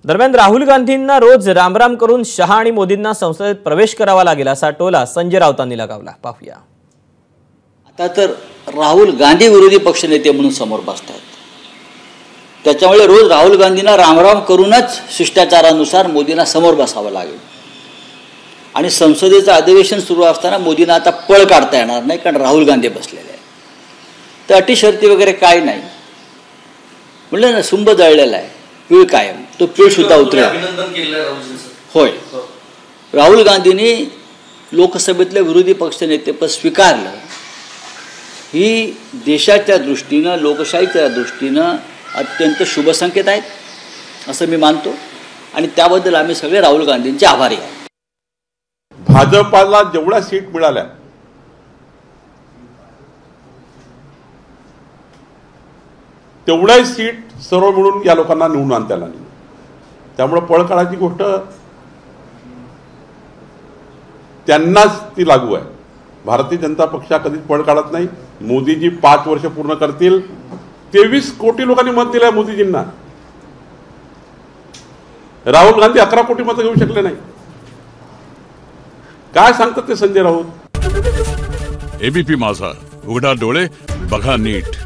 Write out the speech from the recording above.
दरम्यान राहुल गांधींना रोज रामराम करून शहा आणि मोदींना संसदेत प्रवेश करावा लागेल असा टोला संजय राऊतांनी लगावला। पाहूया। आता तर राहुल गांधी विरोधी पक्षनेते म्हणून समोर बसतात, त्याच्यामुळे रोज राहुल गांधींना रामराम करूनच शिष्टाचारानुसार मोदींना समोर बसावं लागेल। आणि संसदेचं अधिवेशन सुरू असताना मोदींना आता पळ काढता येणार नाही, कारण राहुल गांधी बसलेले आहेत। तर अटी शर्ती वगैरे काय नाही, म्हणलं ना, सुंब जळलेला आहे, पीळ कायम, तो पीळ सुद्धा उतरेल। होय, राहुल गांधींनी लोकसभेतलं विरोधी पक्षनेतेपद स्वीकारलं, ही देशाच्या दृष्टीनं, लोकशाहीच्या दृष्टीनं अत्यंत शुभ संकेत आहेत असं मी मानतो, आणि त्याबद्दल आम्ही सगळे राहुल गांधींचे आभारी आहोत। भाजपाला जेवढ्या सीट मिळाल्या तेवढ्या सीट सर्व मिळून या लोकांना निवडून आणता आला नाही, त्यामुळे पळ काढायची गोष्ट त्यांनाच ती लागू आहे। भारतीय जनता पक्ष कधीच पळ काढत नाही। मोदीजी 5 वर्ष पूर्ण करतील, 23 कोटी लोकांनी मत दिलंय मोदीजींना। राहुल गांधी 11 कोटी मतं घेऊ शकले नाही। काय सांगतात ते संजय राऊत? एबीपी माझा, उघडा डोळे बघा नीट।